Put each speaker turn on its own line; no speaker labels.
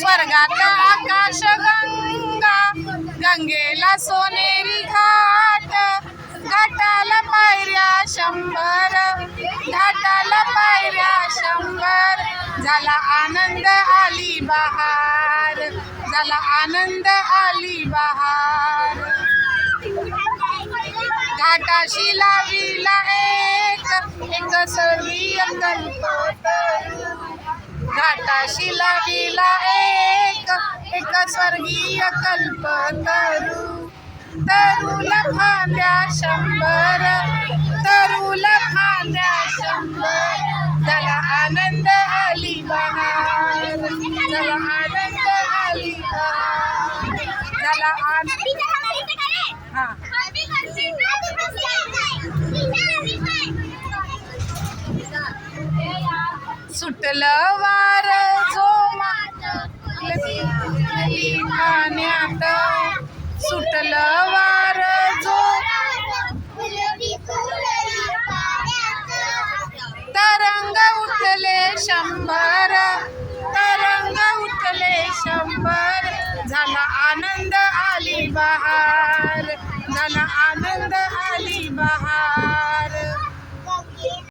स्वर्गात आकाश गंगा, गंगेला सोनेरी घाट, घाटाला पायऱ्या 100, घाटाला पायऱ्या 100. झाला आनंद आली बहार, झाला आनंद आली बहार. घाटाशी लाविला एक स्वर्गीय कल्पतरू, घाटाशी लाविला एक स्वर्गीय कल्पतरू. तरूला फांद्या 100, तरूला फांद्या 100. झाला आनंद आली बहार, झाला आनंद आली बहार, झाला आनंद. हा सुटलं वार जो पाण्यात, सुटलं वार जो तरंग उठले 100, तरंग उठले 100. झाला आनंद आली बहार, झाला आनंद आली बहार.